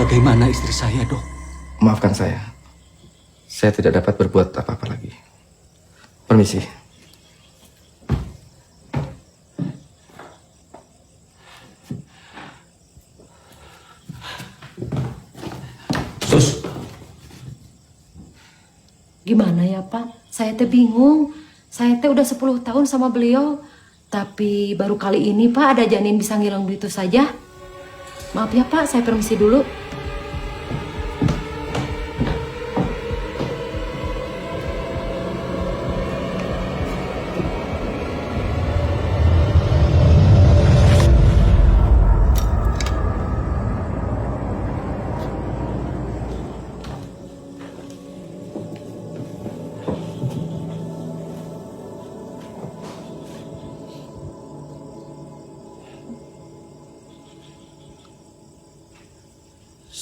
bagaimana istri saya, Dok? Maafkan saya. Saya tidak dapat berbuat apa-apa lagi. Permisi. Sus. Gimana ya, Pak? Saya teh bingung. Saya teh udah 10 tahun sama beliau. Tapi baru kali ini, Pak, ada janin bisa ngilang begitu saja. Maaf ya, Pak. Saya permisi dulu.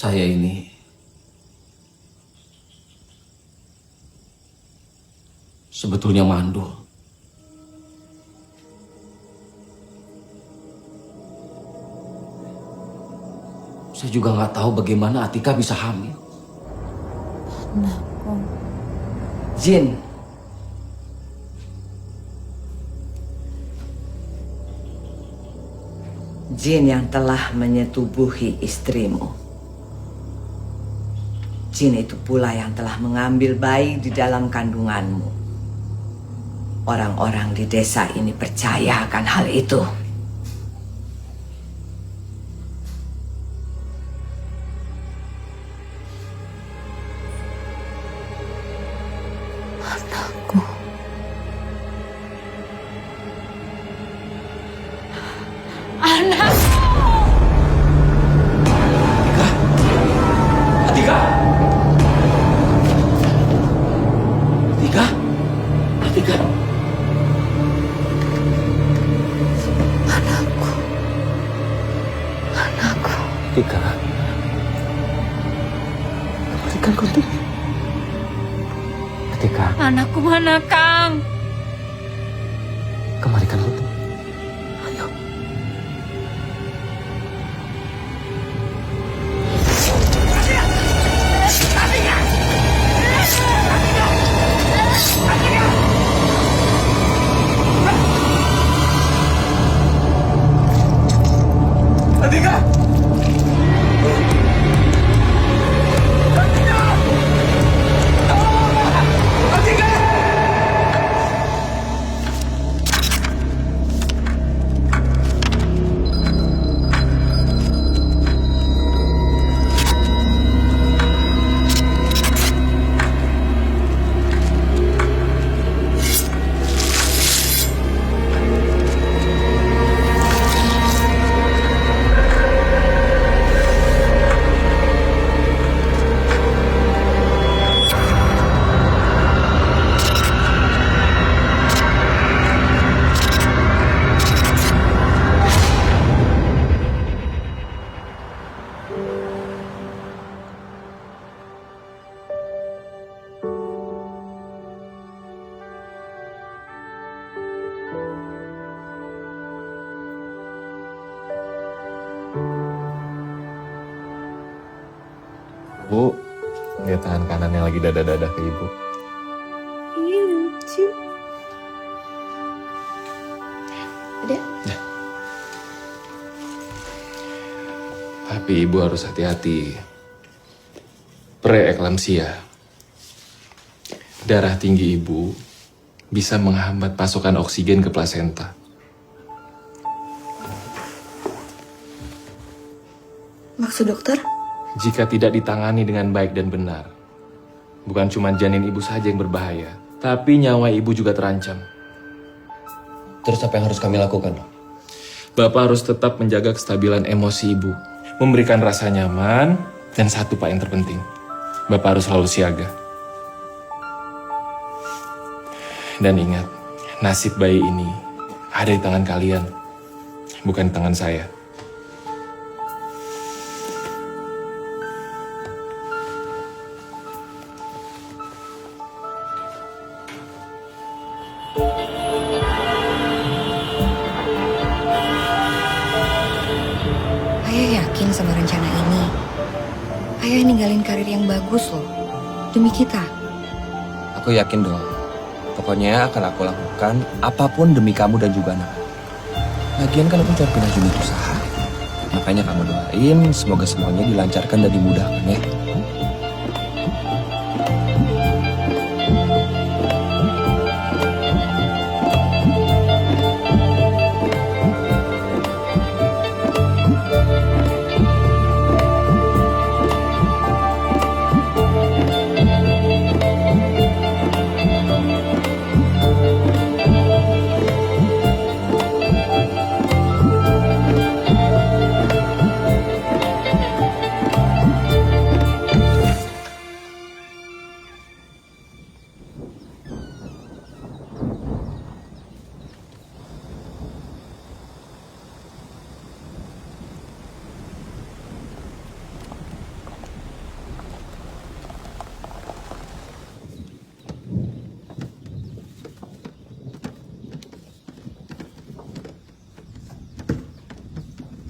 Saya ini sebetulnya mandul. Saya juga nggak tahu bagaimana Atika bisa hamil. Anakku. Jin. Jin yang telah menyetubuhi istrimu. Jin itu pula yang telah mengambil bayi di dalam kandunganmu. Orang-orang di desa ini percaya akan hal itu. Anakku. Anakku! Atika! Atika! Atika! Anakku. Anakku. Atika! Kembalikan kunti. Atika, Anakku mana, Kang? kembalikan kunti. Ayo. Atika! Bu, lihat tangan kanannya lagi dada-dada ke ibu. Ih, lucu. Ada? Tapi ibu harus hati-hati. Preeklamsia. Darah tinggi ibu bisa menghambat pasokan oksigen ke plasenta. Maksud dokter? Jika tidak ditangani dengan baik dan benar, bukan cuma janin ibu saja yang berbahaya, tapi nyawa ibu juga terancam. Terus apa yang harus kami lakukan? Bapak harus tetap menjaga kestabilan emosi ibu, memberikan rasa nyaman, dan satu Pak yang terpenting, Bapak harus selalu siaga. Dan ingat, nasib bayi ini ada di tangan kalian, bukan di tangan saya. Ayah yakin sama rencana ini. Ayah ninggalin karir yang bagus loh. Demi kita. Aku yakin dong. Pokoknya akan aku lakukan apapun demi kamu dan juga anak. Lagian kan aku cuma pindah unit usaha. Makanya kamu doain semoga semuanya dilancarkan dan dimudahkan ya.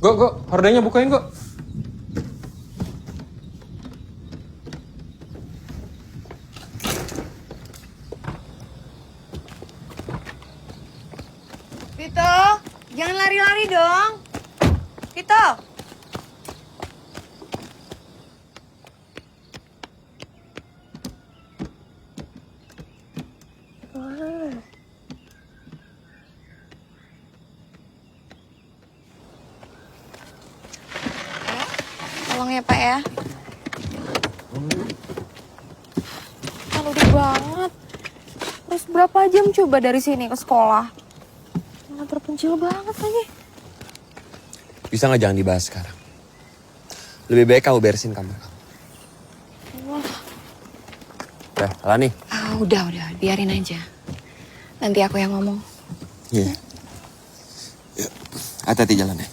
Go, hordengnya bukain, Go. Vito, jangan lari-lari dong. Vito. Tolong ya Pak ya. Kan udah banget. Terus berapa jam coba dari sini ke sekolah? Mana terpencil banget lagi. Bisa nggak jangan dibahas sekarang? Lebih baik kamu beresin kamar kamu. Udah, Alani. Udah, biarin aja. Nanti aku yang ngomong. Iya. Yeah. Hati-hati jalannya.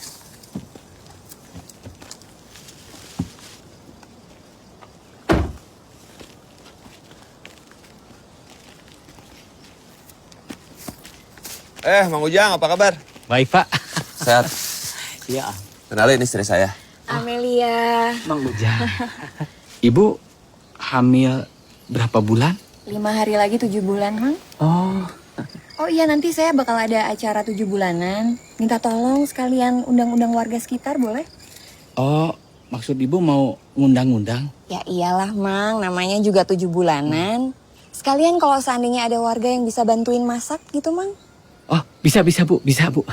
Mang Ujang, apa kabar? Baik, Pak. Sehat. Iya. Kenalin istri saya. Amelia. Mang Ujang. Ibu hamil berapa bulan? 5 hari lagi 7 bulan, Mang. Oh iya, nanti saya bakal ada acara 7 bulanan. Minta tolong sekalian undang-undang warga sekitar, boleh? Oh, maksud Ibu mau ngundang-undang? Ya iyalah, Mang. Namanya juga 7 bulanan. Sekalian kalau seandainya ada warga yang bisa bantuin masak gitu, Mang. Oh, bisa Bu. Bisa, Bu.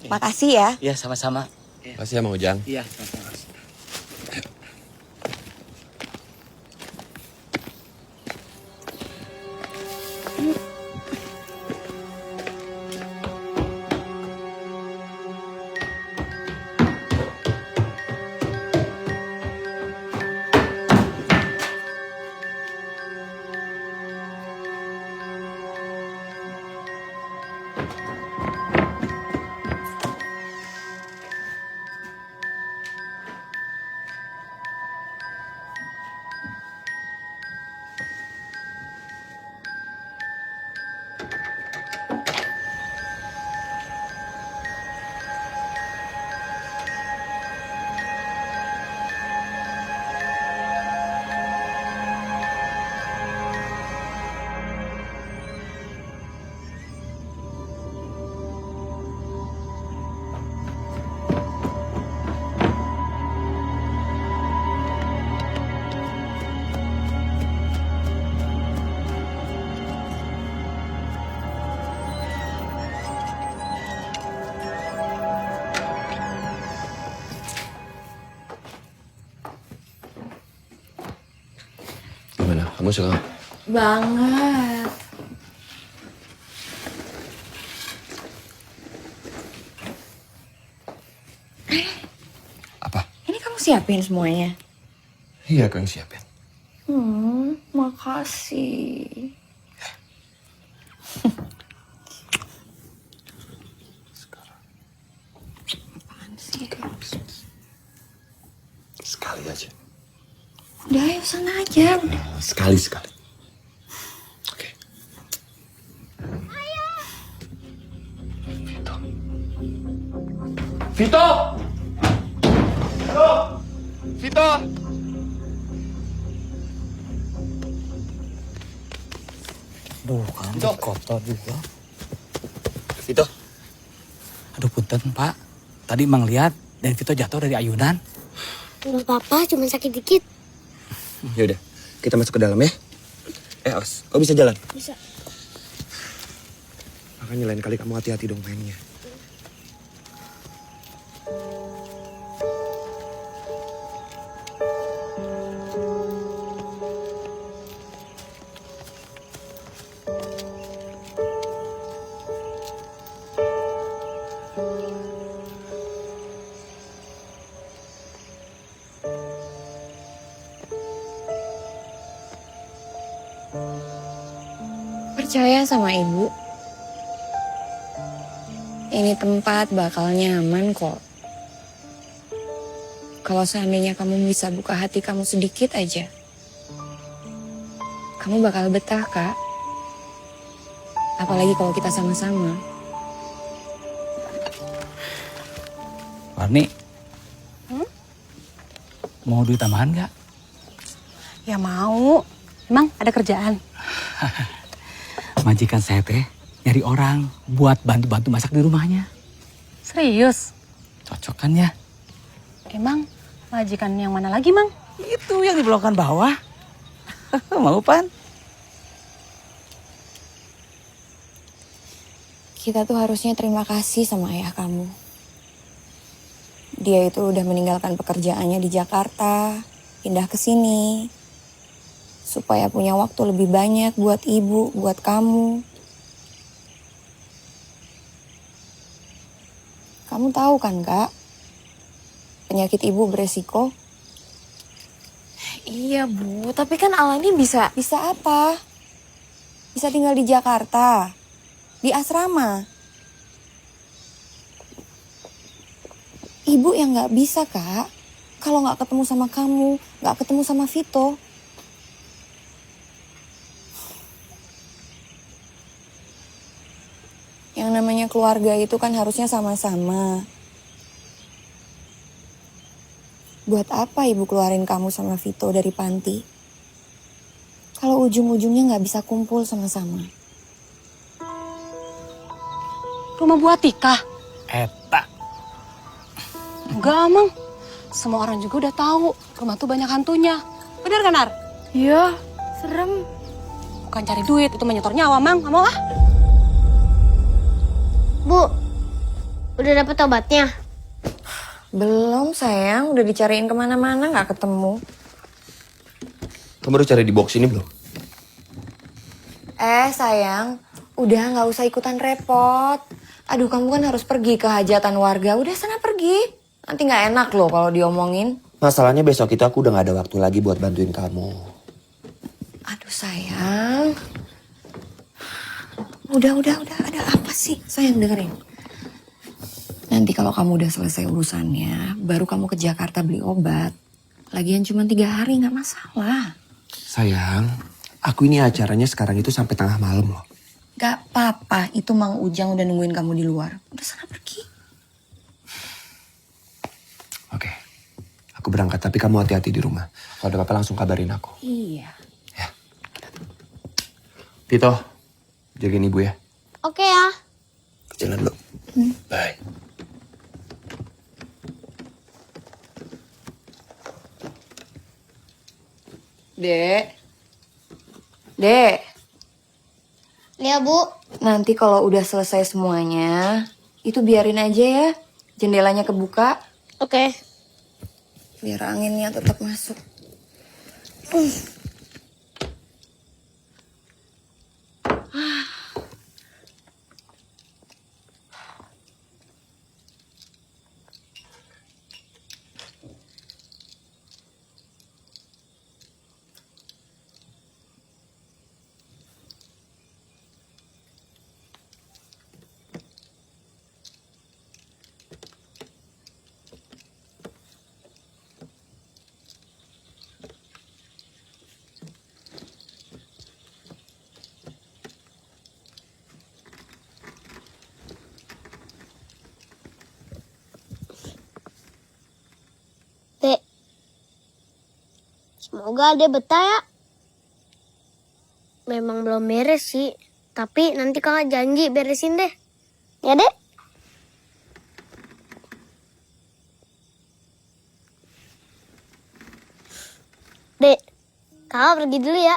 Makasih ya. Iya, sama-sama. Makasih ya, Mang Ujang. Iya, sama-sama. Gimana? Kamu suka? Banget. Apa? Ini kamu siapin semuanya? Iya, aku yang siapin. Makasih. Apaan sih? Sekali aja. Udah ayo sana aja. Sekali. Oke. Vito! Aduh, kan kotor juga. Vito. Aduh, punten, Pak. Tadi Mang lihat dan Vito jatuh dari ayunan. Nggak apa-apa, cuma sakit dikit. Yaudah, kita masuk ke dalam ya. Awas, kau bisa jalan? Bisa. Makanya lain kali kamu hati-hati dong mainnya. Percaya sama ibu. Ini tempat bakal nyaman kok. Kalau seandainya kamu bisa buka hati kamu sedikit aja, kamu bakal betah, Kak. Apalagi kalau kita sama-sama. Warni. Mau duit tambahan nggak? Ya mau. Emang ada kerjaan? Majikan saya teh nyari orang buat bantu-bantu masak di rumahnya. Serius? Cocok kan ya? Emang majikan yang mana lagi, Mang? Itu yang di belokan bawah. Mau, Pan? Kita tuh harusnya terima kasih sama ayah kamu. Dia itu udah meninggalkan pekerjaannya di Jakarta, pindah ke sini. Supaya punya waktu lebih banyak buat ibu, buat kamu. Kamu tahu kan, Kak? Penyakit ibu beresiko. Iya, Bu. Tapi kan Alani bisa... Bisa apa? Bisa tinggal di Jakarta. Di asrama. Ibu yang gak bisa, Kak. Kalau gak ketemu sama kamu, gak ketemu sama Vito. Yang namanya keluarga itu kan harusnya sama-sama. Buat apa ibu keluarin kamu sama Vito dari panti? Kalau ujung-ujungnya gak bisa kumpul sama-sama. Rumah Bu Atika? Eta. Enggak, Mang. Semua orang juga udah tahu rumah tuh banyak hantunya. Benar kan, Ar? Iya, serem. Bukan cari duit, itu menyetor nyawa, Mang. Nggak mau ah? Bu, udah dapet obatnya? Belum sayang, udah dicariin kemana-mana gak ketemu. Kamu udah cari di box ini belum? Sayang, udah gak usah ikutan repot. Aduh, kamu kan harus pergi ke hajatan warga. Udah sana pergi. Nanti gak enak loh kalau diomongin. Masalahnya besok itu aku udah gak ada waktu lagi buat bantuin kamu. Aduh sayang. Udah. Ada apa sih? Sayang dengerin. Nanti kalau kamu udah selesai urusannya, baru kamu ke Jakarta beli obat. Lagian cuma 3 hari gak masalah. Sayang, aku ini acaranya sekarang itu sampai tengah malam loh. Gak apa-apa, itu Mang Ujang udah nungguin kamu di luar. Udah sana pergi. Oke, aku berangkat tapi kamu hati-hati di rumah. Kalau ada apa-apa langsung kabarin aku. Iya. Ya. Tito, jagain ibu ya. Oke ya. Jalan dulu. Bye. Dek. Ya, Bu. Nanti kalau udah selesai semuanya, itu biarin aja ya. Jendelanya kebuka. Oke. Biar anginnya tetap masuk. Dek. Semoga Ade betah ya. Memang belum beres sih. Tapi nanti kakak janji beresin deh. Ya, Dek? Dek, kakak pergi dulu ya.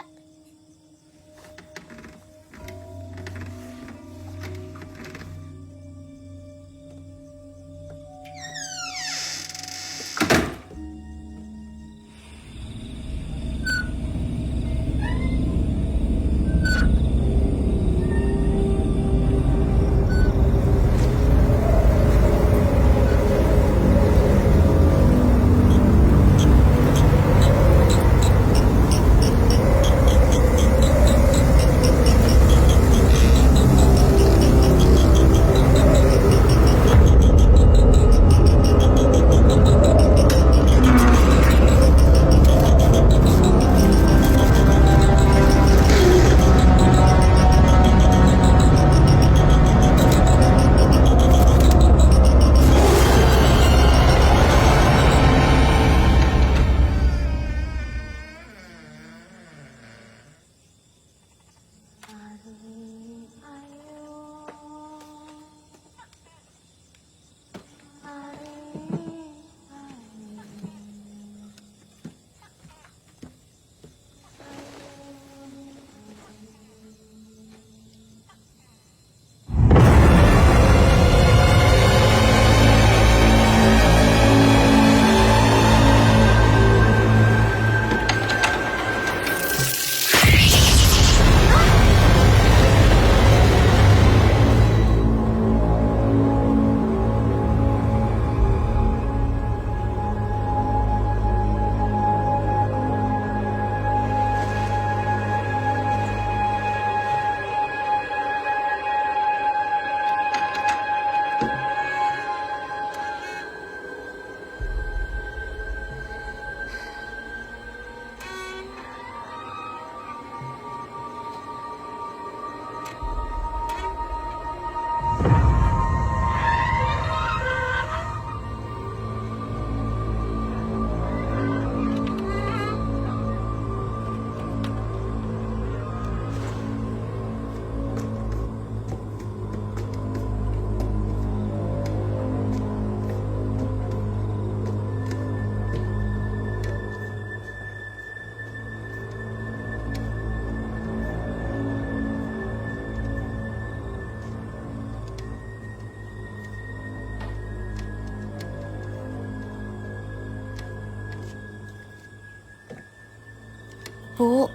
Bu.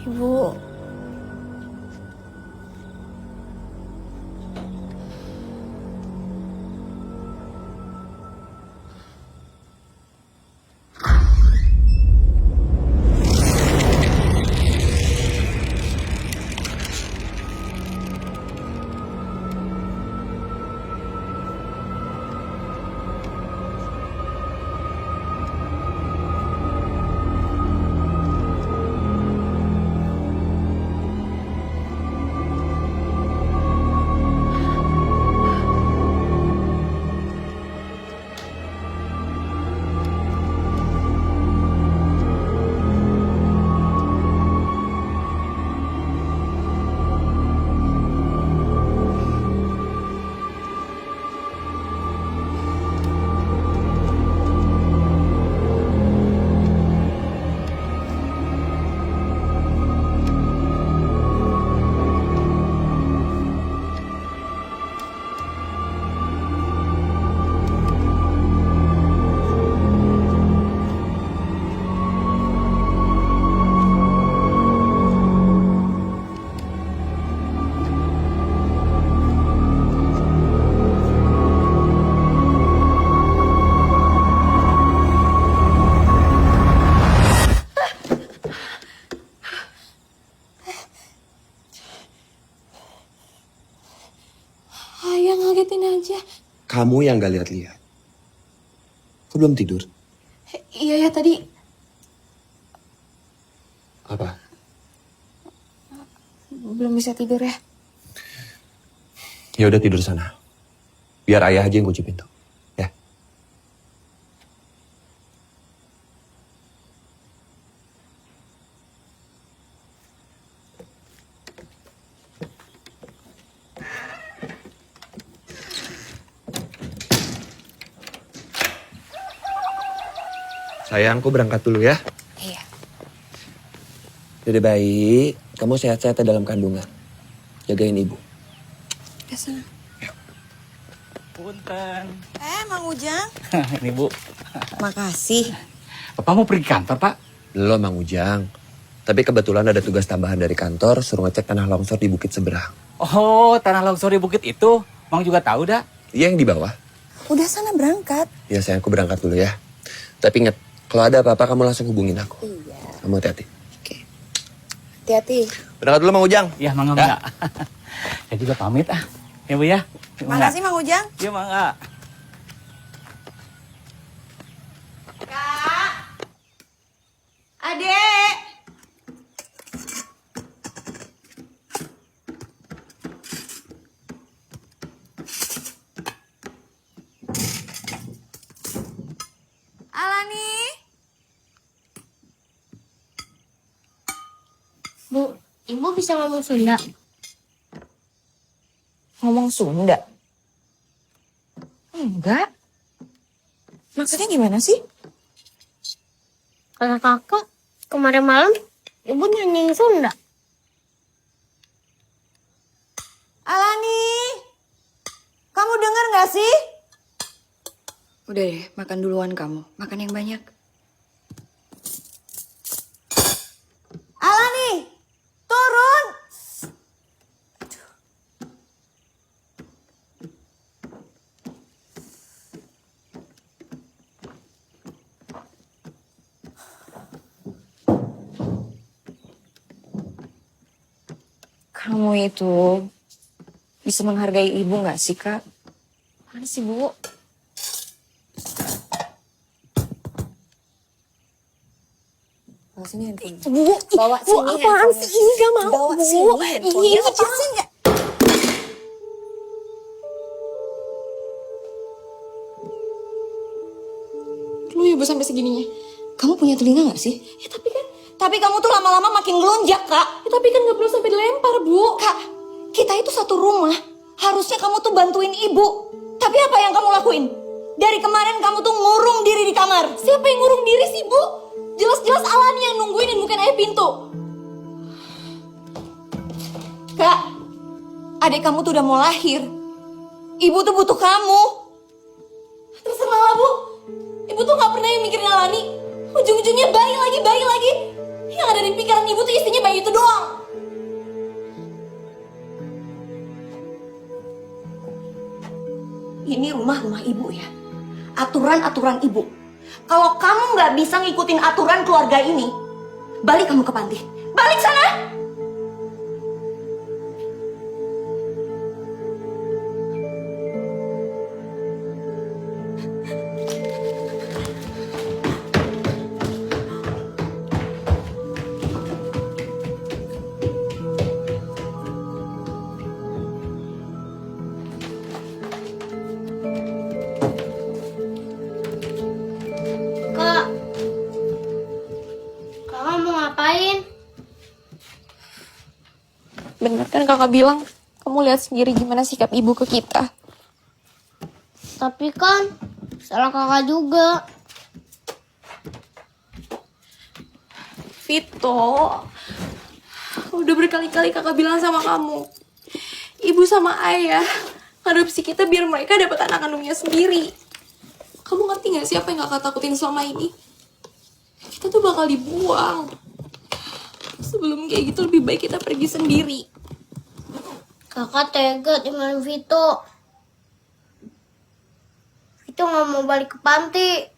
Ibu. Ayah ngagetin aja. Kamu yang gak lihat-lihat. Kok belum tidur? Iya ya tadi. Apa? Belum bisa tidur ya. Ya udah tidur sana. Biar ayah aja yang kunci pintu. Ya. Sayangku berangkat dulu ya. Iya. Dede bayi, kamu sehat-sehat dalam kandungan. Jagain ibu. Udah sana. Punten. Mang Ujang. Ini Bu. Makasih. Bapak mau pergi kantor, Pak? Belum, Mang Ujang. Tapi kebetulan ada tugas tambahan dari kantor, suruh ngecek tanah longsor di Bukit Seberang. Oh, tanah longsor di bukit itu. Mang juga tahu dah. Iya, yang di bawah. Udah sana berangkat. Ya sayang, aku berangkat dulu ya. Tapi ingat, kalau ada apa-apa kamu langsung hubungin aku. Iya. Kamu hati-hati. Hati-hati. Berangkat dulu, Mang Ujang. Iya, Mangga. Saya juga pamit ah. Ya, Bu ya. Makasih Mang Ujang. Iya, Mangga. Adek. Alani. Bu, ibu bisa ngomong Sunda? Ngomong Sunda? Enggak. Maksudnya gimana sih? Kata kakak, kemarin malam ibu nyanyiin Sunda. Alani. Kamu dengar gak sih? Udah deh, makan duluan kamu. Makan yang banyak. Alani, turun. Kamu itu bisa menghargai ibu gak sih, Kak? Mana sih, Bu? Bawa sini handphone. Bu, bawa sini apaan sih? Ini gak mau, bawa sini handphone. Ini lepasin gak? Lu ya, Bu, sampai segininya. Kamu punya telinga gak sih? Ya tapi kamu tuh lama-lama makin gelonjak, Kak. Ya tapi kan gak perlu sampai dilempar, Bu. Kak, kita itu satu rumah. Harusnya kamu tuh bantuin ibu. Tapi apa yang kamu lakuin? Dari kemarin kamu tuh ngurung diri di kamar. Siapa yang ngurung diri sih, Bu? Jelas-jelas Alani yang nungguin dan bukan ayah pintu. Kak, adik kamu tuh udah mau lahir. Ibu tuh butuh kamu. Terserah, Bu. Ibu tuh gak pernah yang mikirin Alani. Ujung-ujungnya bayi lagi. Yang ada di pikiran ibu tuh istrinya bayi itu doang. Ini rumah ibu ya. Aturan ibu. Kalau kamu nggak bisa ngikutin aturan keluarga ini, balik kamu ke panti. Balik sana! Kak, kakak mau ngapain? Bener kan kakak bilang, kamu lihat sendiri gimana sikap ibu ke kita. Tapi kan salah kakak juga. Vito, udah berkali-kali kakak bilang sama kamu, ibu sama ayah ngadopsi kita biar mereka dapat anak kandungnya sendiri. Kamu ngerti gak sih apa yang kakak takutin selama ini? Kita tuh bakal dibuang. Sebelum kayak gitu lebih baik kita pergi sendiri. Kakak tega tinggalin Vito. Vito gak mau balik ke panti.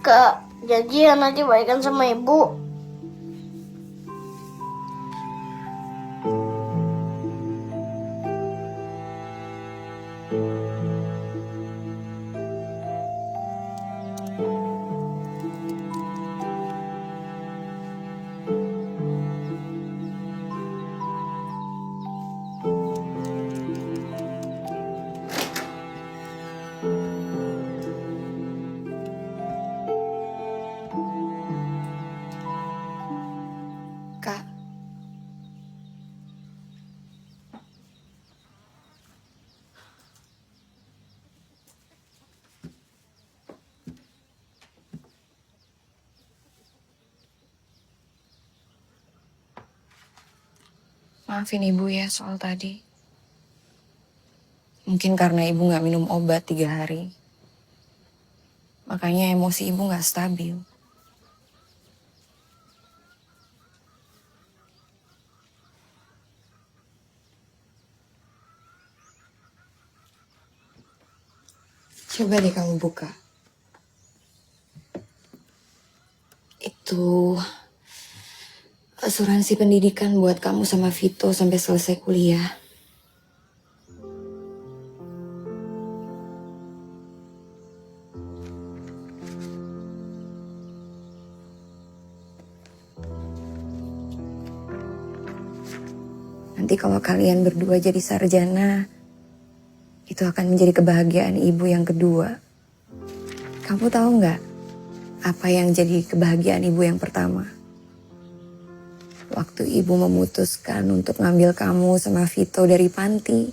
Kak, janji ya nanti baikan sama ibu. Kak, maafin ibu ya soal tadi. Mungkin karena ibu nggak minum obat 3 hari. Makanya emosi ibu nggak stabil. Coba deh kamu buka. Itu asuransi pendidikan buat kamu sama Vito sampai selesai kuliah. Nanti kalau kalian berdua jadi sarjana, itu akan menjadi kebahagiaan ibu yang kedua. Kamu tahu nggak apa yang jadi kebahagiaan ibu yang pertama? Waktu ibu memutuskan untuk ngambil kamu sama Vito dari panti,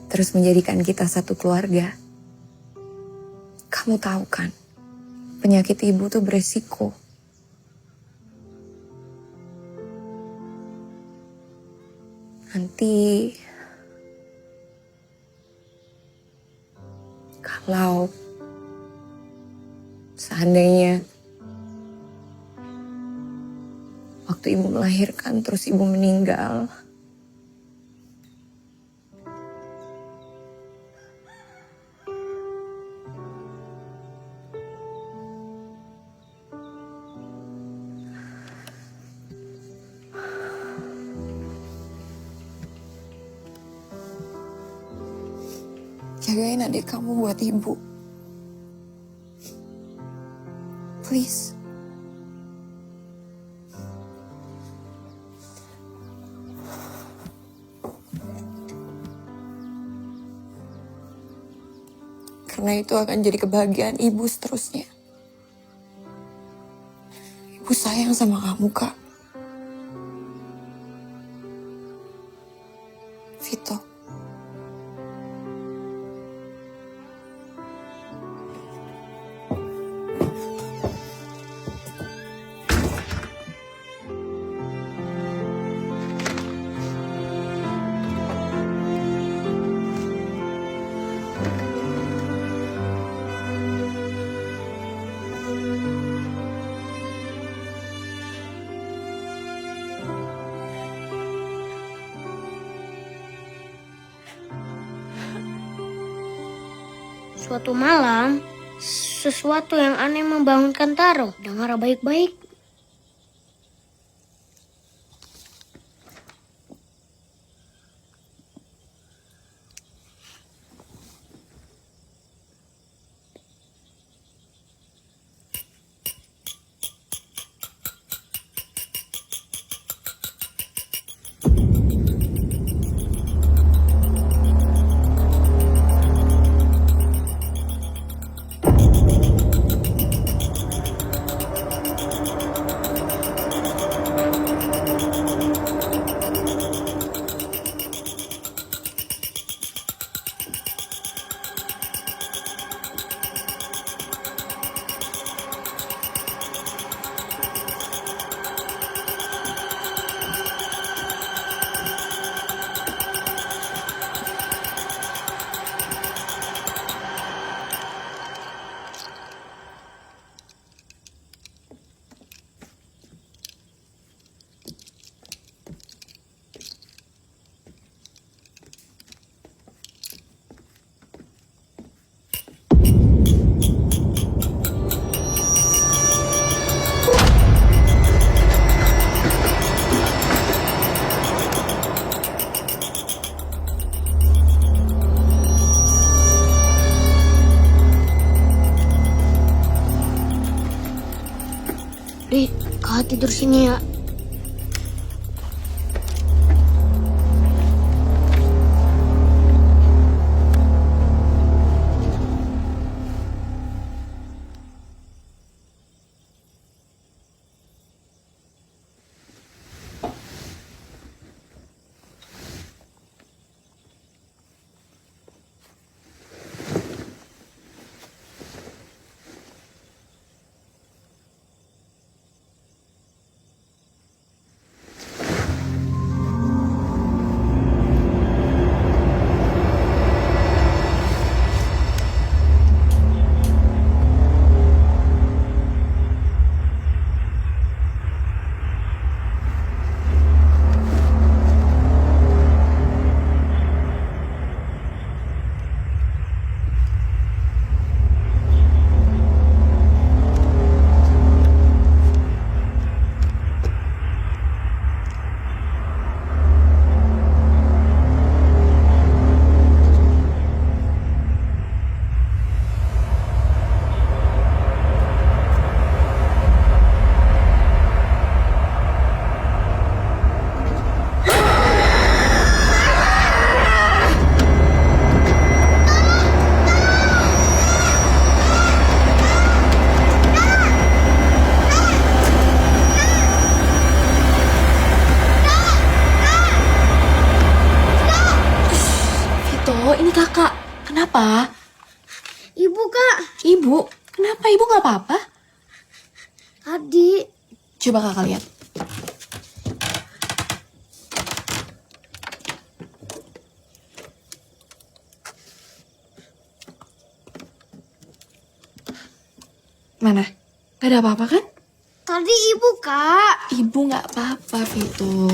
terus menjadikan kita satu keluarga. Kamu tahu kan, penyakit ibu tuh beresiko. Nanti kalau seandainya waktu ibu melahirkan terus ibu meninggal, jagain adik kamu buat ibu. Please. Karena itu akan jadi kebahagiaan ibu seterusnya. Ibu sayang sama kamu, Kak. Vito. Suatu malam, sesuatu yang aneh membangunkan Taro. Dengar baik-baik. Kakak tidur sini ya. Vito, ini kakak. Kenapa? Ibu, Kak. Ibu? Kenapa ibu nggak apa-apa? Tadi. Coba kakak lihat. Mana? Gak ada apa-apa kan? Tadi ibu, Kak. Ibu nggak apa-apa, Vito.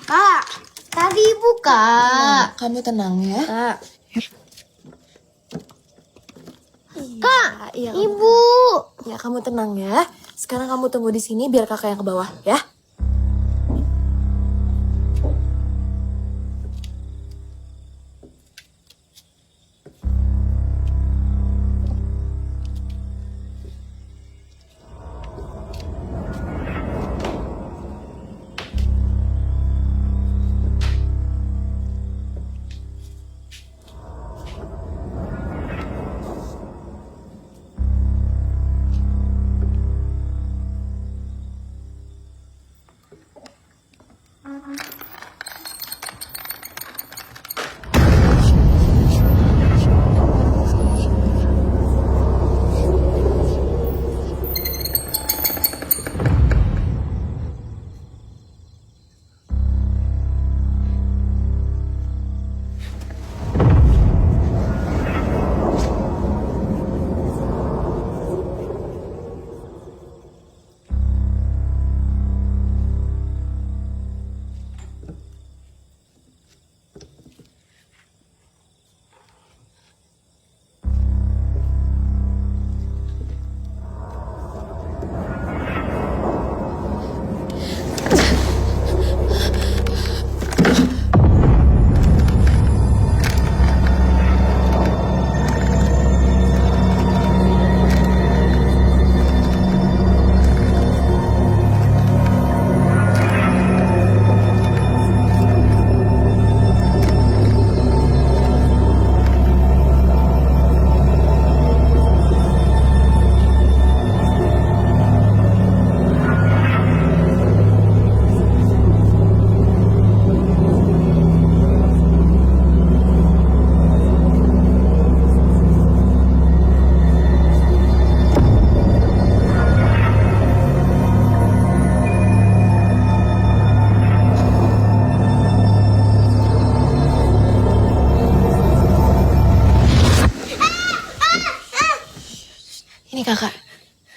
Kak. Tadi ibu, Kak. Kamu tenang ya. Kak. Kak, Iya, ibu. Ya, kamu tenang ya. Sekarang kamu tunggu di sini biar kakak yang ke bawah ya.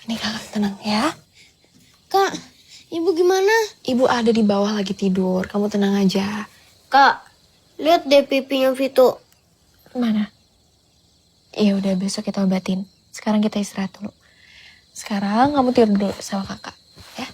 Ini kakak, tenang ya. Kak, ibu gimana? Ibu ada di bawah lagi tidur, kamu tenang aja. Kak, lihat deh pipinya Vito. Mana? Ya udah besok kita obatin. Sekarang kita istirahat dulu. Sekarang kamu tidur dulu sama kakak, ya.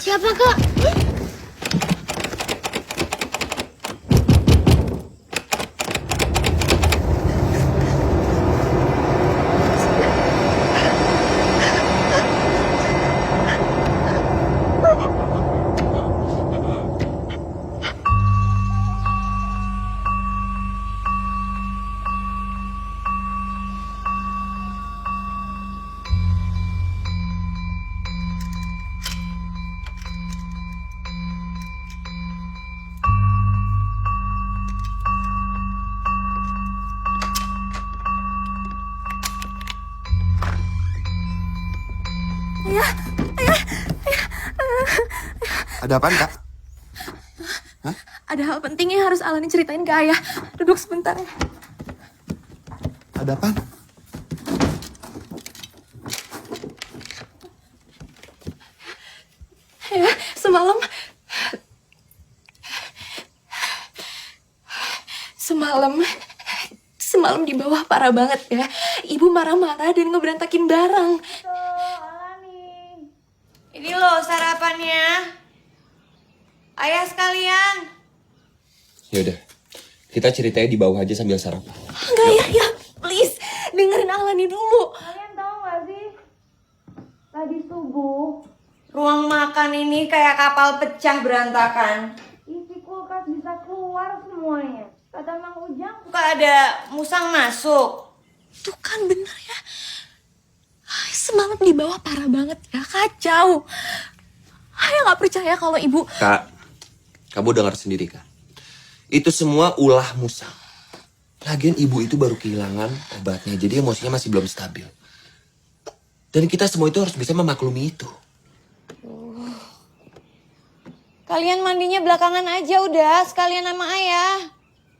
Siapa kak? Ada apaan, Kak? Ada hal penting yang harus Alani ceritain ke ayah. Duduk sebentar ya. Ada apaan? Ya, semalam di bawah parah banget ya. Ibu marah-marah dan ngeberantakin barang. Ini loh sarapannya. Ayah sekalian. Yaudah, kita ceritanya di bawah aja sambil sarapan. Enggak ya, please. Dengerin Alani dulu. Kalian tahu gak sih? Tadi subuh, ruang makan ini kayak kapal pecah berantakan. Isi kulkas bisa keluar semuanya. Kata Mang Ujang, suka ada musang masuk. Tuh kan bener ya. Semalam di bawah parah banget ya, kacau. Ayah gak percaya kalau ibu... Kak, kamu dengar sendiri kan? Itu semua ulah musang. Lagian ibu itu baru kehilangan obatnya, jadi emosinya masih belum stabil. Dan kita semua itu harus bisa memaklumi itu. Kalian mandinya belakangan aja udah, sekalian sama ayah.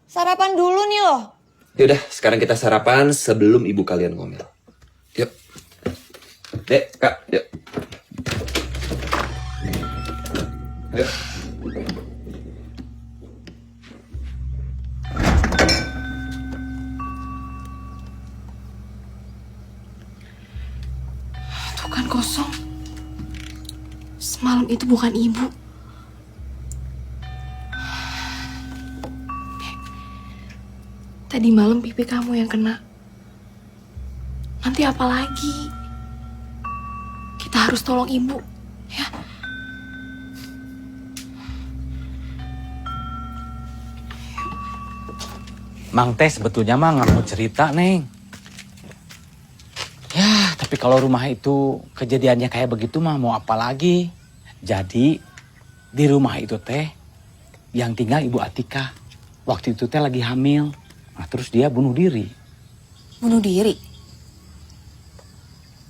Sarapan dulu nih loh. Yaudah, sekarang kita sarapan sebelum ibu kalian ngomel. Yuk. Dek, Kak, yuk. Yuk. Tuh kan kosong. Semalam itu bukan ibu. Tadi malam pipi kamu yang kena. Nanti apa lagi? Kita harus tolong ibu, ya. Mang teh sebetulnya mah nggak mau cerita, Neng. Ya, tapi kalau rumah itu kejadiannya kayak begitu mah mau apa lagi? Jadi di rumah itu teh yang tinggal Ibu Atika. Waktu itu teh lagi hamil. Nah, terus dia bunuh diri. Bunuh diri?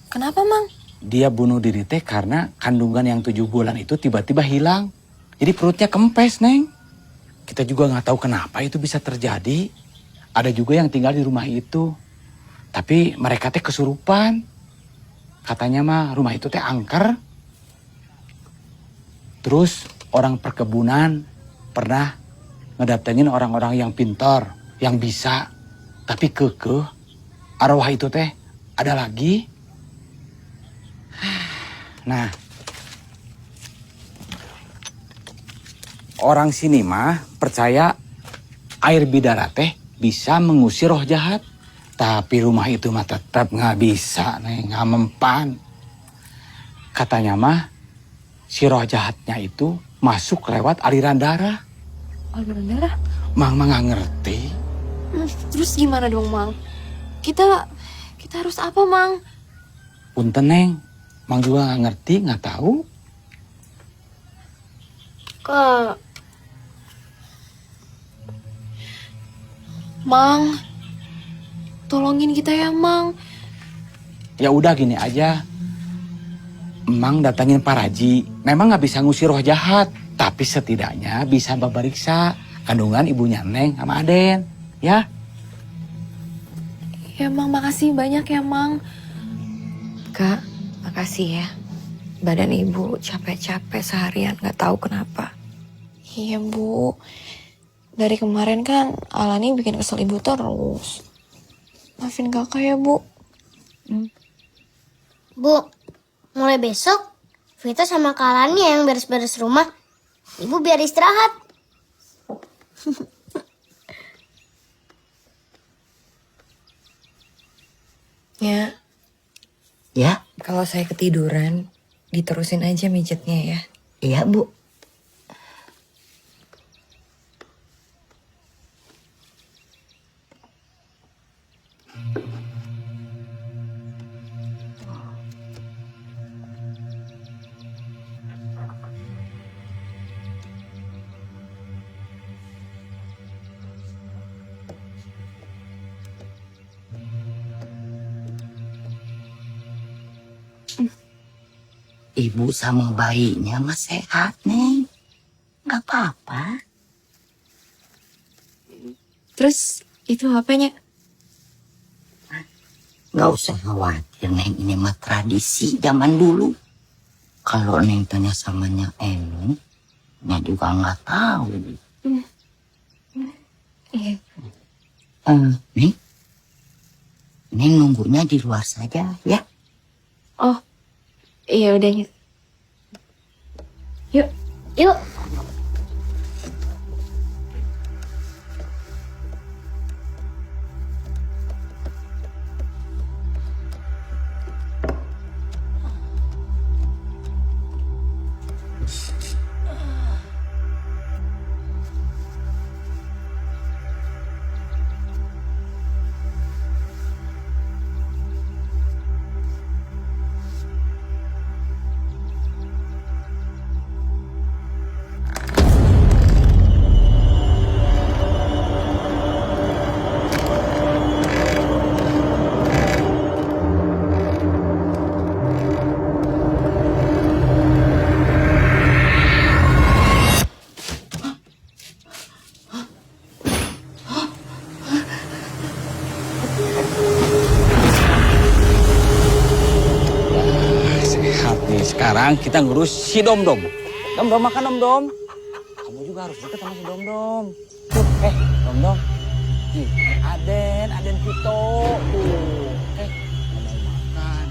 Kenapa, Mang? Dia bunuh diri teh karena kandungan yang 7 bulan itu tiba-tiba hilang. Jadi perutnya kempes, Neng. Kita juga nggak tahu kenapa itu bisa terjadi. Ada juga yang tinggal di rumah itu. Tapi mereka teh kesurupan. Katanya mah rumah itu teh angker. Terus orang perkebunan pernah ngedatengin orang-orang yang pintar, yang bisa. Tapi kekeh, arwah itu teh ada lagi. Nah, orang sini mah percaya air bidara teh bisa mengusir roh jahat. Tapi rumah itu mah tetap nggak bisa, Neng, nggak mempan. Katanya mah si roh jahatnya itu masuk lewat aliran darah. Aliran darah? Mang mah nggak ngerti. Terus gimana dong, Mang? Kita harus apa, Mang? Punten, Neng, Mang juga nggak ngerti, nggak tahu. Kak, Mang, tolongin kita ya, Mang. Ya udah gini aja. Mang datangin Pak Raji. Memang nggak bisa ngusir roh jahat, tapi setidaknya bisa memeriksa kandungan ibunya Neng sama Aden, ya? Ya, Mang, makasih banyak ya, Mang. Kak, makasih ya. Badan ibu capek-capek seharian, nggak tahu kenapa. Iya, Bu. Dari kemarin kan Alani bikin kesel ibu terus. Maafin kakak ya, Bu. Bu, mulai besok Vita sama Kak Lani yang beres-beres rumah. Ibu biar istirahat. Ya, Ya, kalau saya ketiduran, diterusin aja mijetnya ya. iya Bu. Ibu sama bayinya mah sehat, Neng. Gak apa-apa. Terus itu HP-nya? Gak usah khawatir, Neng. Ini mah tradisi zaman dulu. Kalau Neng tanya sama Nya Eni, Nya juga gak tahu. Iya. Neng, Neng nunggunya di luar saja, ya. Oh, iya udah. Yuk. Yuk. Sehat nih, sekarang kita ngurus si Dom-Dom. Dom-Dom makan Dom-Dom. Kamu juga harus deket sama si Dom-Dom. Tuh, Dom-Dom. Nih, Aden Vito. Tuh, mau makan.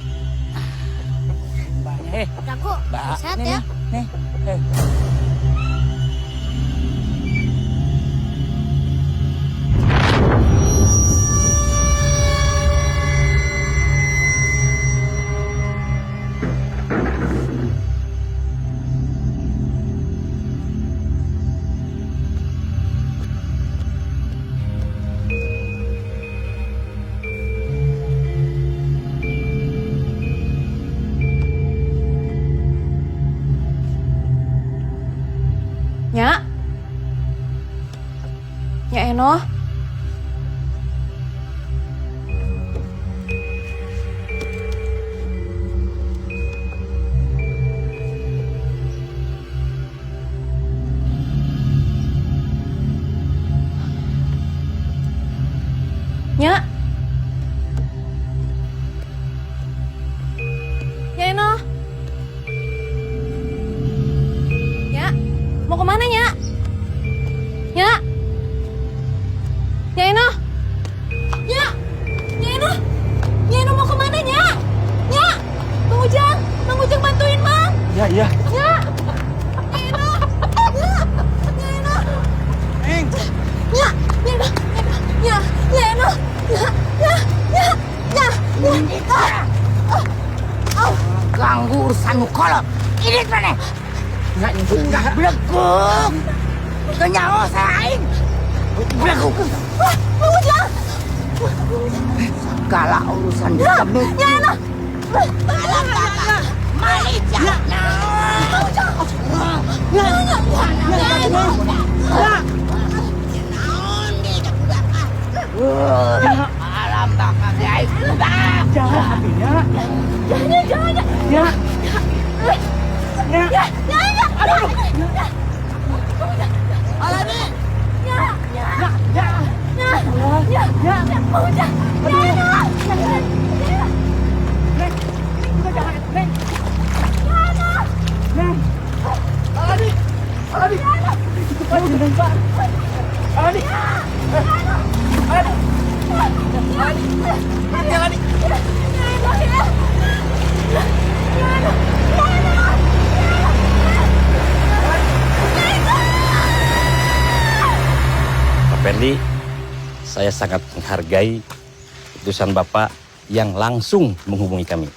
Mbaknya, Aku Mbak, sehat nih, ya. nih. Nya? Nya Eno? Nya? Nya Eno? Nya? Mau kemana, Nya? Nya? Nya Eno? Nya? Nya Eno? Nya Eno mau kemana, Nya? Nya? Bang Ujang bantuin, Bang. Ya, iya. Nya? Nya Eno? Nya? Nya Eno? Neng. Nya? Nya Eno? Nya? Nya Eno? Nya? Nya? Nya? Nya? Nya? Ganggu urusanmu kolot. Ini mana? Beleguk. Kenyawa saya aing. Beleguk. Bang Ujang! Segala urusan demi. Nya Eno? Malik ya. Alam bakal aing budak. Jangan hatinya. Jangan. Ya. Pak Perli, saya sangat menghargai keputusan Bapak yang langsung menghubungi kami.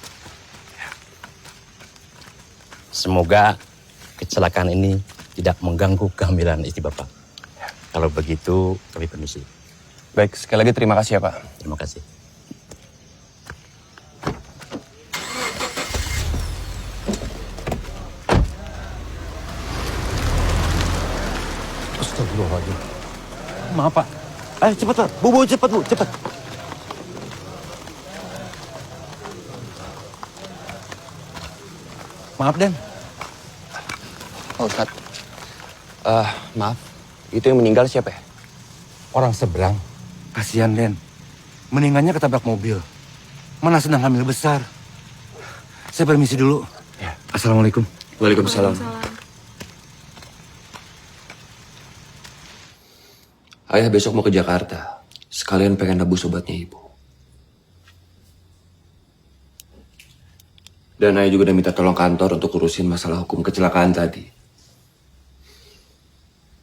Semoga kecelakaan ini tidak mengganggu kehamilan istri Bapak. Kalau begitu, kami permisi. Baik, sekali lagi terima kasih ya Pak. Terima kasih. Astagfirullahaladzim. Maaf, Pak. Ayo cepat, Pak. Bu, cepat, Bu. Cepat. Maaf, Den. Pak Ustadz, maaf, itu yang meninggal siapa ya? Orang seberang. Kasihan, Den. Meninggalnya ketabrak mobil. Mana sedang hamil besar. Saya permisi dulu. Ya. Assalamualaikum. Waalaikumsalam. Ayah besok mau ke Jakarta. Sekalian pengen nebus obatnya ibu. Dan ayah juga udah minta tolong kantor untuk urusin masalah hukum kecelakaan tadi.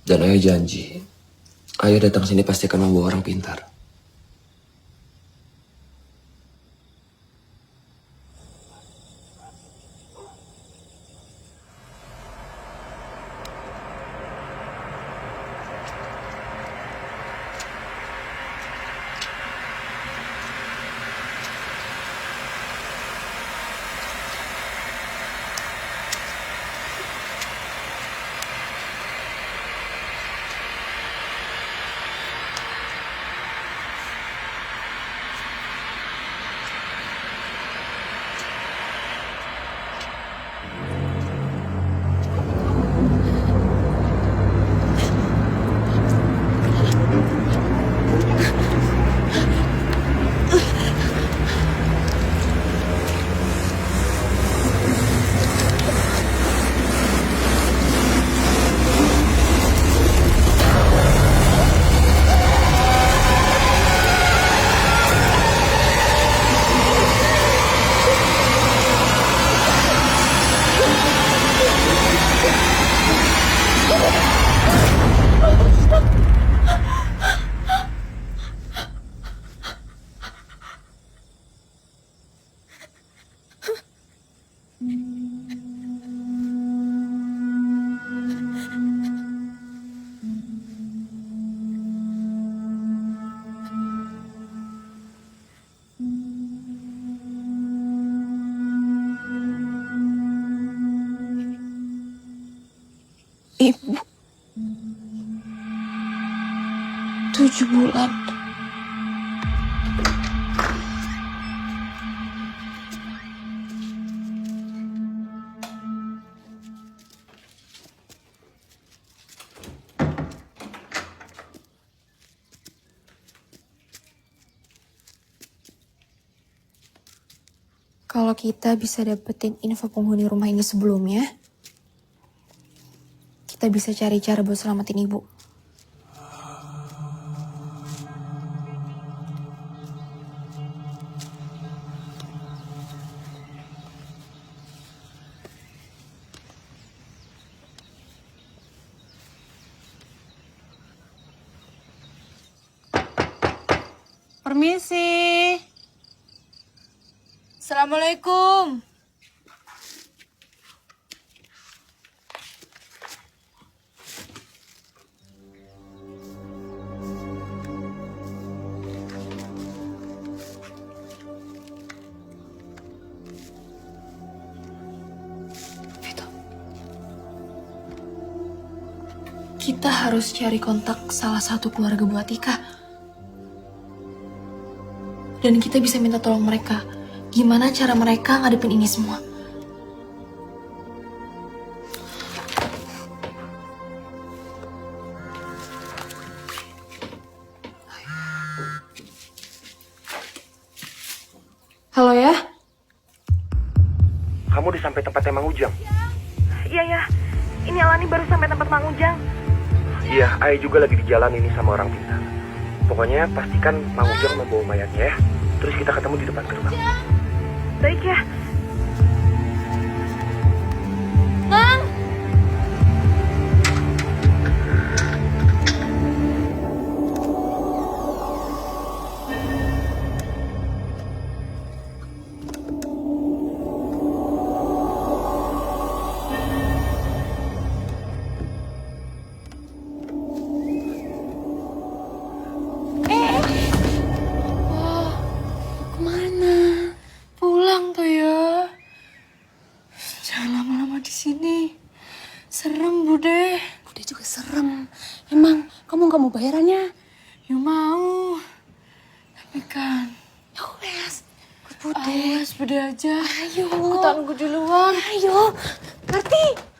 Dan ayah janji, ayah datang sini pasti akan membawa orang pintar. Ibu, 7 bulan. Kalau kita bisa dapetin info penghuni rumah ini sebelumnya, kita bisa cari cara buat selamatin ibu. Permisi. Assalamualaikum. Kita harus cari kontak salah satu keluarga Bu Atika. Dan kita bisa minta tolong mereka. Gimana cara mereka ngadepin ini semua? Halo ya? Kamu udah sampai tempatnya Mang Ujang? Iya ya, ini Alani baru sampai tempat Mang Ujang. Iya, Ai juga lagi di jalan ini sama orang pintar. Pokoknya pastikan Mang Ujang membawa mayatnya ya. Terus kita ketemu di depan gerbang. Baik ya. Mang! Pulang tuh ya. Jangan lama-lama di sini. Serem, Bude. Bude juga serem. Emang kamu gak mau bayarannya? Ya mau. Tapi kan. Ya wes, ikut Bude. Awas, Bude aja. Ayo. Aku tak nunggu duluan. Ayo, ngerti?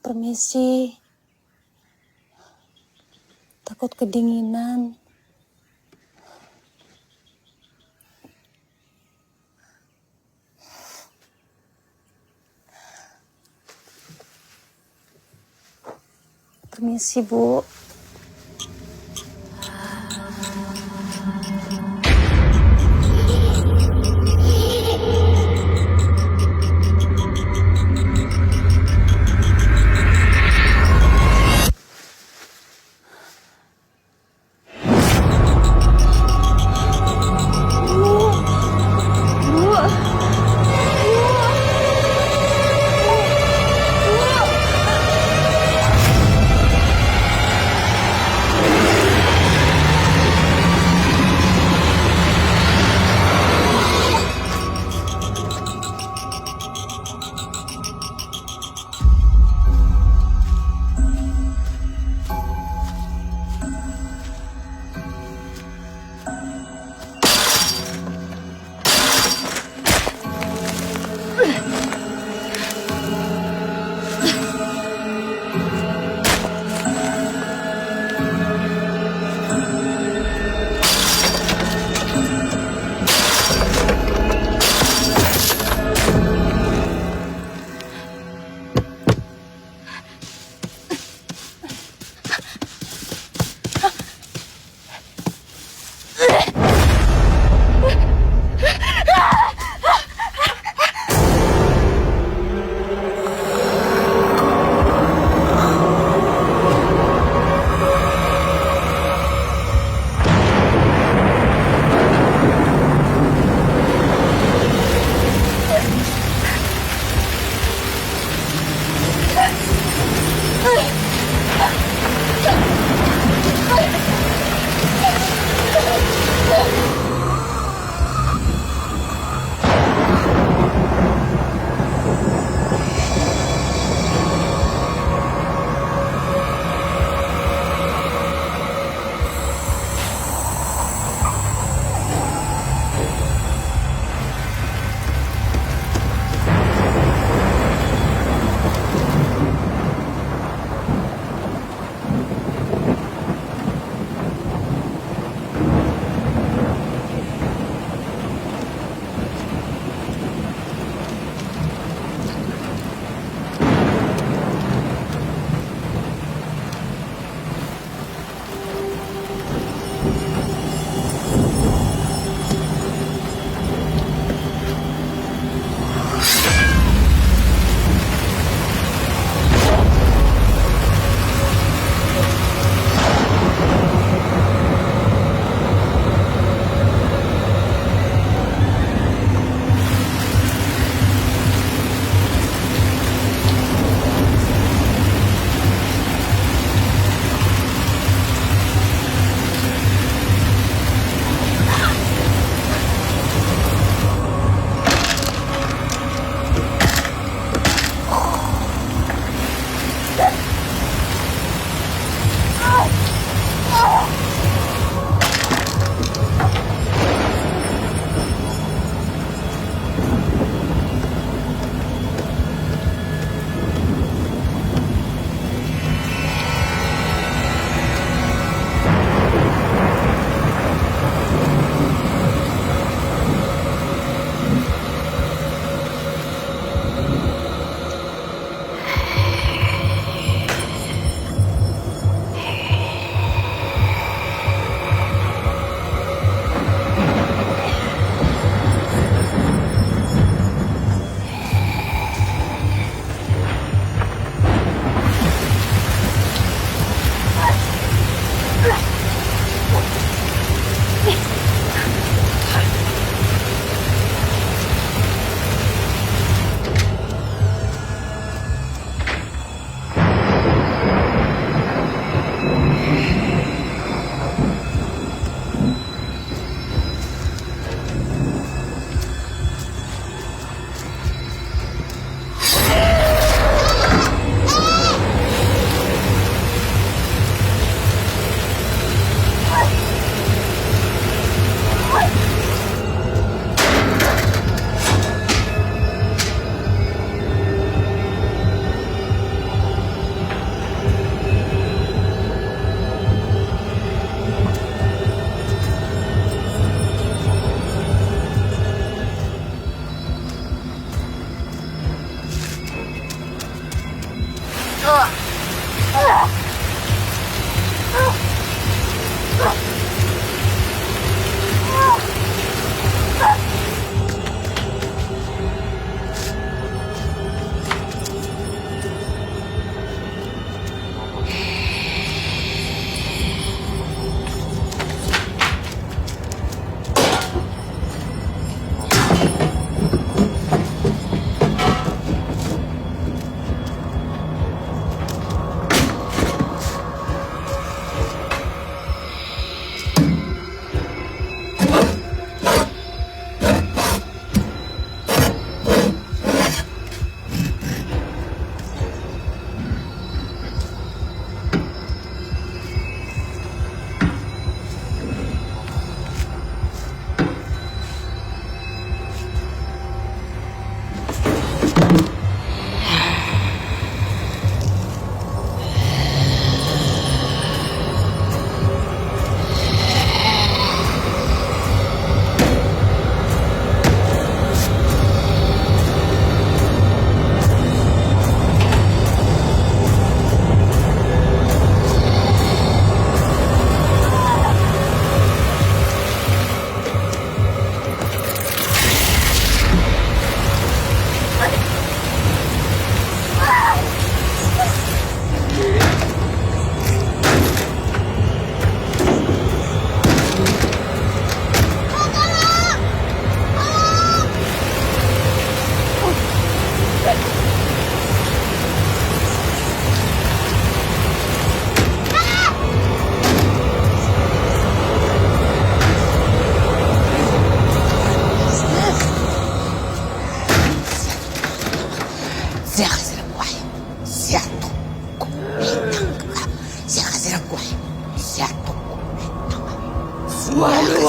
Permisi. Takut kedinginan. Permisi, Bu.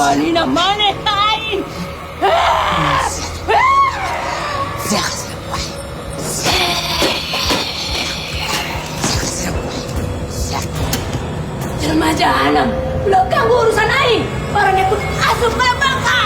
Wanita mana hai? Jelma jahanam, belum ganggu urusan aing. Barangnya pun asup ke bakar.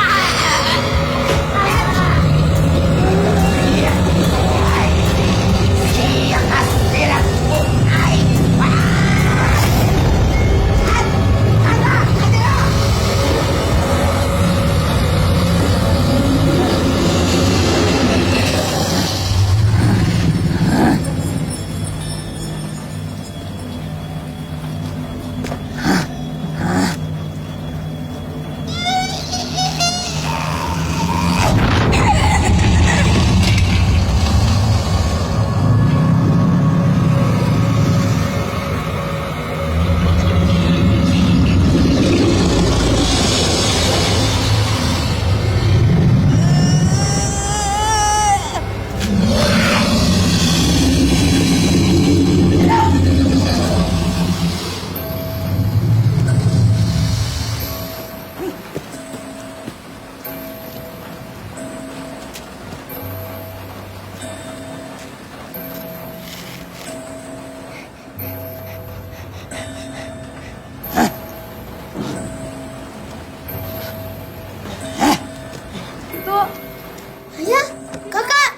Ayah, kakak,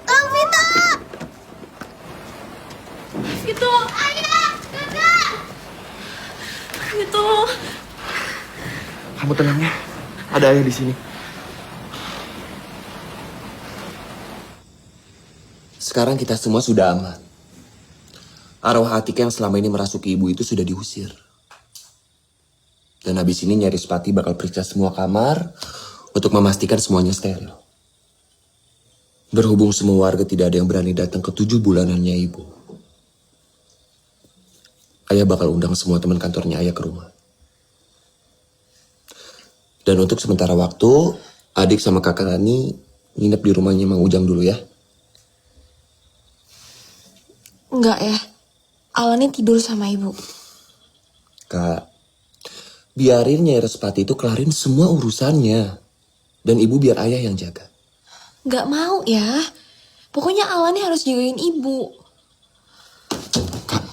tolong Vita. Itu. Ayah, kakak. Itu. Kamu tenang ya. Ada ayah di sini. Sekarang kita semua sudah aman. Arwah Atika yang selama ini merasuki ibu itu sudah diusir. Dan habis ini Nyai Rispati bakal periksa semua kamar untuk memastikan semuanya steril. Berhubung semua warga tidak ada yang berani datang ke 7 bulanannya ibu. Ayah bakal undang semua teman kantornya ayah ke rumah. Dan untuk sementara waktu, adik sama kakak Rani nginep di rumahnya Mang Ujang dulu ya. Enggak ya. Alani tidur sama ibu. Kak, biarin Nyai Respati itu kelarin semua urusannya. Dan ibu biar ayah yang jaga. Enggak mau ya. Pokoknya Alani harus jagain ibu. Kak,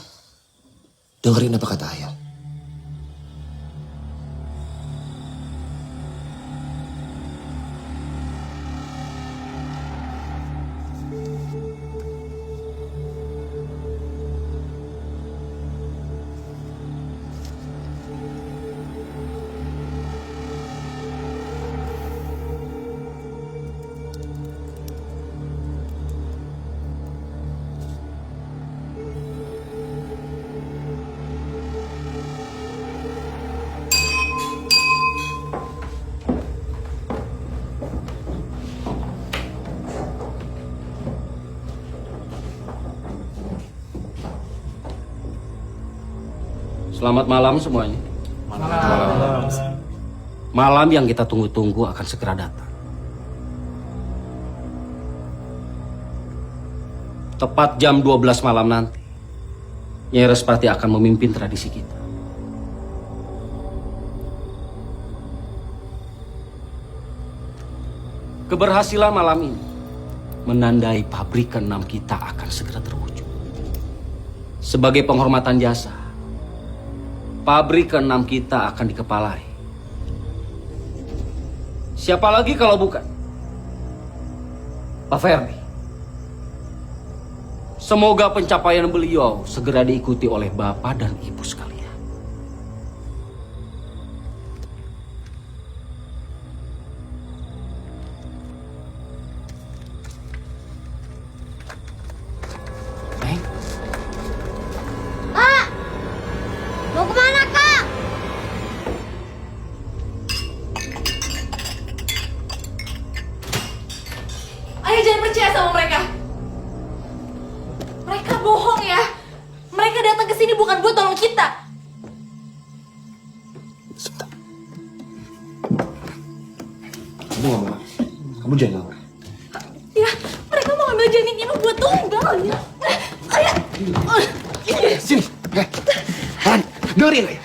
dengerin apa kata ayah. Selamat malam semuanya. Malam yang kita tunggu-tunggu akan segera datang. Tepat jam 12 malam nanti, Nyai Respati akan memimpin tradisi kita. Keberhasilan malam ini menandai pabrik ke-6 kita akan segera terwujud. Sebagai penghormatan jasa, pabrik ke-6 kita akan dikepalai. Siapa lagi kalau bukan Pak Ferdi. Semoga pencapaian beliau segera diikuti oleh Bapak dan Ibu sekalian. Kak! Mau kemana, Kak? Ayah jangan percaya sama mereka. Mereka bohong ya. Mereka datang ke sini bukan buat tolong kita. Kamu gak mau? Kamu jangan ngawur. Ya, mereka mau ambil janin ini buat tunggal ya. Ayah. Sini. Han, dengerin ayah.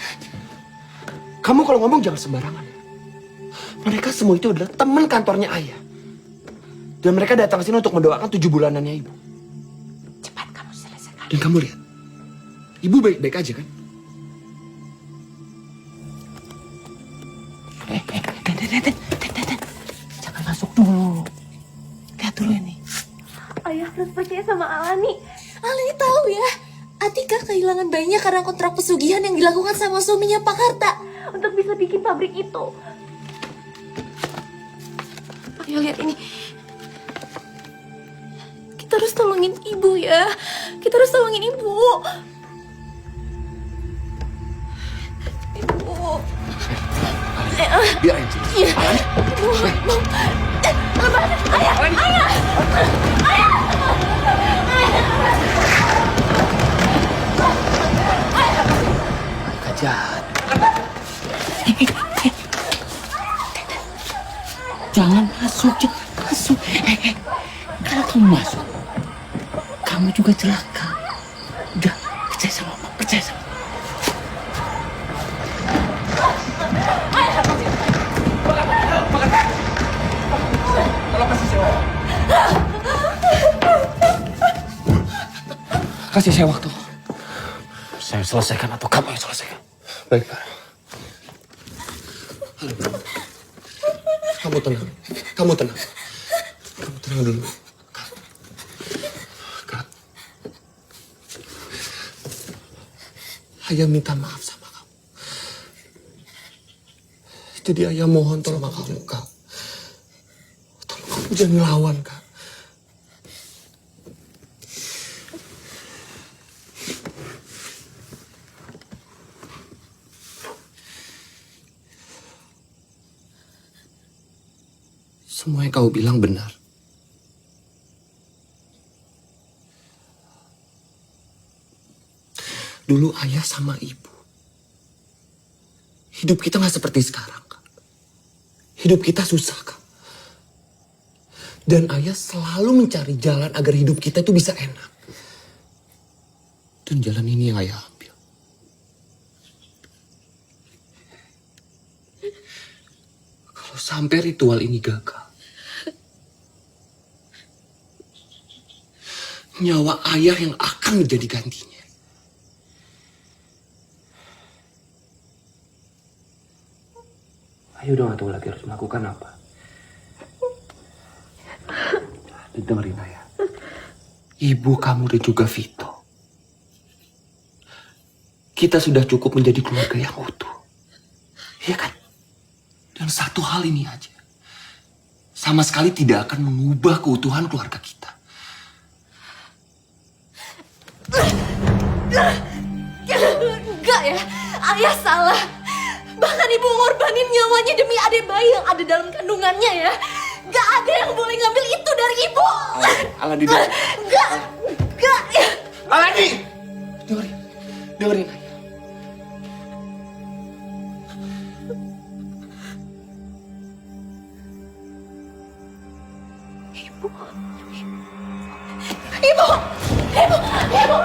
Kamu kalau ngomong jangan sembarangan. Mereka semua itu adalah teman kantornya ayah. Dan mereka datang ke sini untuk mendoakan 7 bulanannya ibu. Cepat kamu selesaikan. Dan kamu lihat, ibu baik-baik aja kan? Jangan masuk dulu. Lihat dulu ini. Ayah harus percaya sama Alani. Alani tahu ya, Atika kehilangan bayinya karena kontrak pesugihan yang dilakukan sama suaminya Pak Karta untuk bisa bikin pabrik itu. Ayo lihat ini. Kita harus tolongin ibu ya. Kita harus tolongin ibu. Ibu. Biar aja. Iya. Ibu. Lepas. Ayah. Ayah. Ayah. Mereka jahat. Jangan masuk, jangan masuk. Kalau kamu masuk, kamu juga celaka. Udah, percaya sama Mama, percaya sama Mama. Kasih saya waktu. Saya selesaikan atau kamu yang selesaikan? Baik, Pak. Kamu tenang. Kamu tenang. Kamu tenang dulu. Kak. Ayah minta maaf sama kamu. Jadi ayah mohon tolong kamu, Kak. Tolong kamu jangan ngelawan, Kak. Semua yang kau bilang benar. Dulu ayah sama ibu. Hidup kita gak seperti sekarang, Kak. Hidup kita susah, Kak. Dan ayah selalu mencari jalan agar hidup kita itu bisa enak. Dan jalan ini yang ayah ambil. Kalau sampai ritual ini gagal, nyawa ayah yang akan menjadi gantinya. Ayah udah gak tahu lagi harus melakukan apa. Dengerin ayah. Ibu kamu dan juga Vito. Kita sudah cukup menjadi keluarga yang utuh. Iya kan? Dan satu hal ini aja. Sama sekali tidak akan mengubah keutuhan keluarga kita. Enggak ya, ayah salah. Bahkan ibu ngorbanin nyawanya demi adik bayi yang ada dalam kandungannya ya. Gak ada yang boleh ngambil itu dari ibu. Alani, Enggak. Alani! Dengerin ayah. Ibu!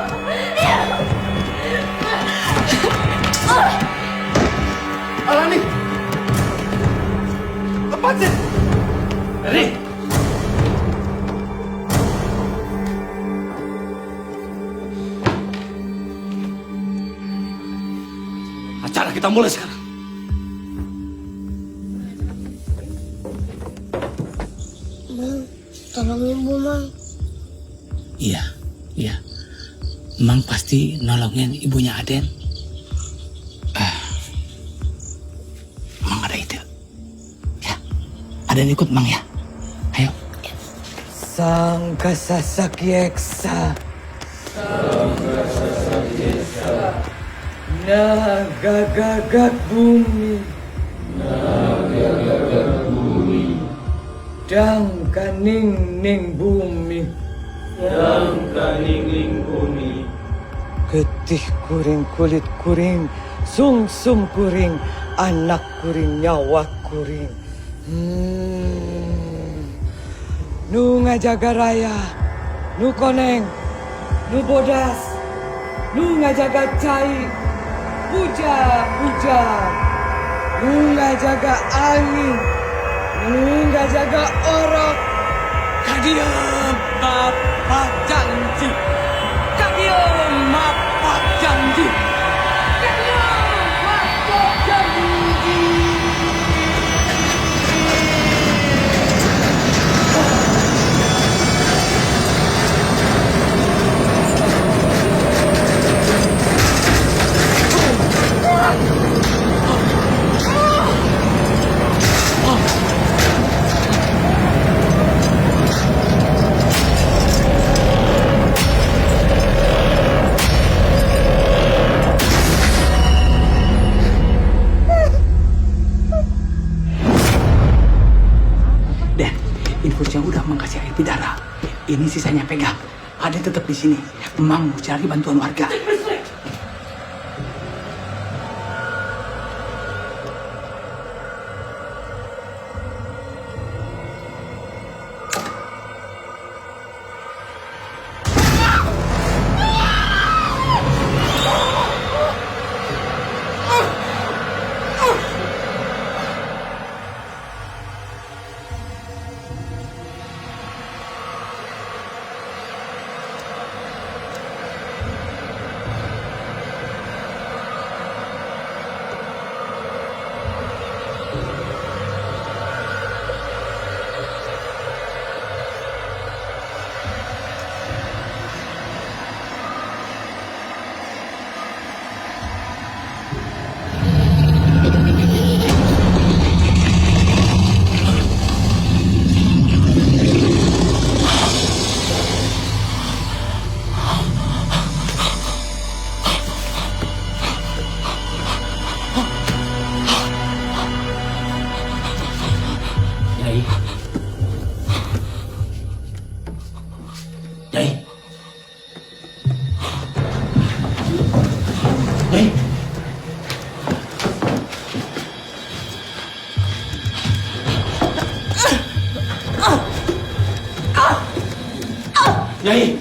Alani! Lepasin! Eri! Acara kita mulai sekarang. Mang, tolong ibu, Mang. Iya, iya. Mang pasti nolongin ibunya Aden. Mang ada ide. Ya, Aden ikut Mang ya. Ayo. Sang Kasasakieksa. Naga gagak bumi. Dang kaning ning bumi. Getih kuring kulit kuring, sum kuring, anak kuring nyawa kuring. Nu ngajaga raya, nu koneng, nu bodas, nu ngajaga cai, puja, nu ngajaga angin, nu ngajaga orok. Kadieu bapak janji, kadieu bapak janji, kadieu bapak janji. Dan infusnya udah mengkasih air darah. Ini sisanya pegang. Aden tetap di sini. Mang mau cari bantuan warga. Nyai.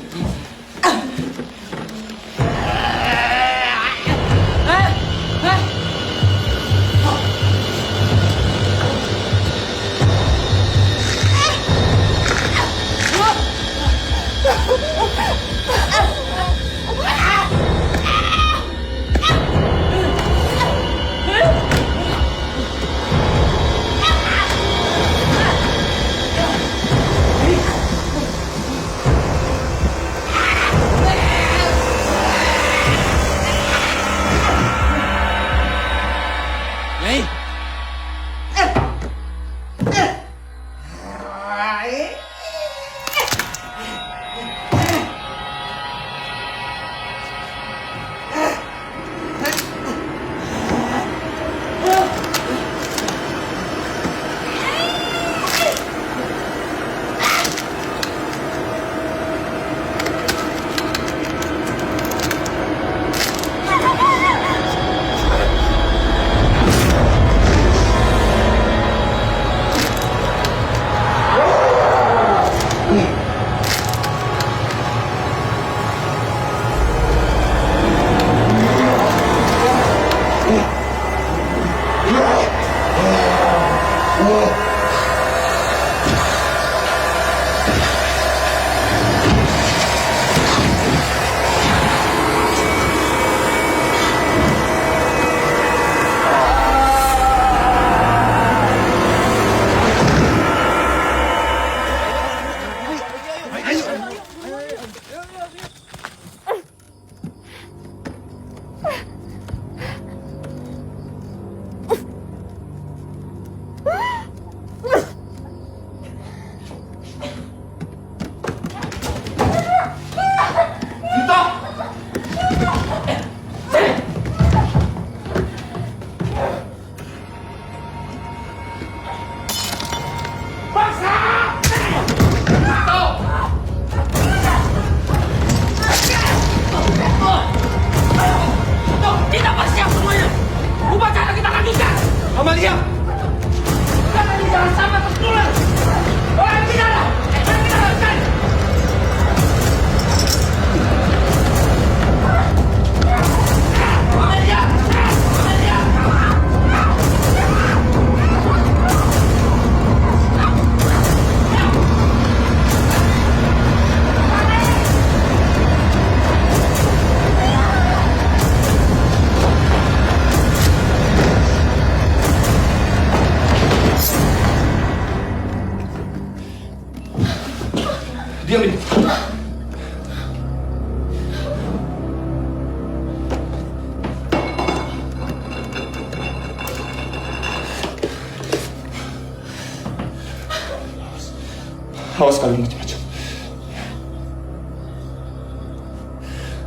Awas kalian macam-macam.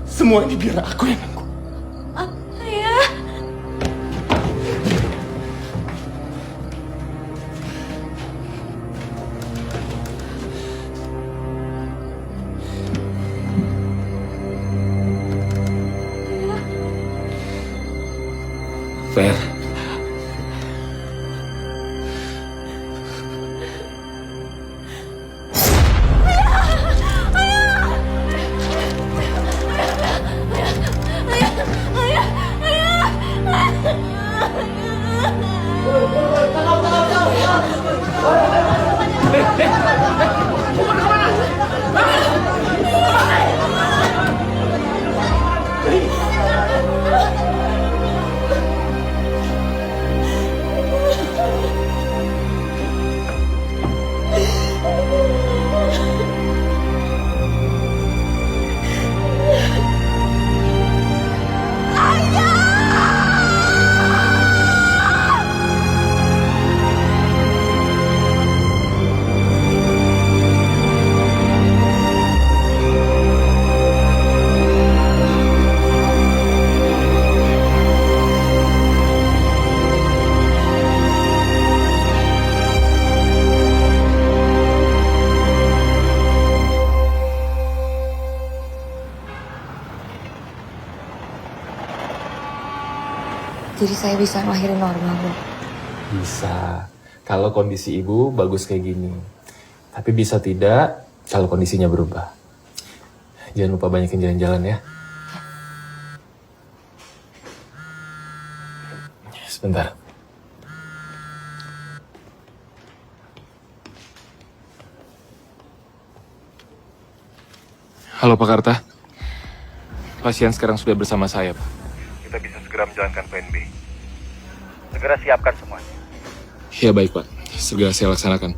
Semua ini biar aku yang nanggung. Ayah. Fer. Jadi saya bisa ngelahirin normal, Bu? Bisa. Kalau kondisi ibu bagus kayak gini. Tapi bisa tidak kalau kondisinya berubah. Jangan lupa banyakin jalan-jalan ya. Sebentar. Halo Pak Karta. Pasien sekarang sudah bersama saya, Pak. Kita bisa segera menjalankan plan B. Segera siapkan semuanya. Ya baik, Pak. Segera saya laksanakan.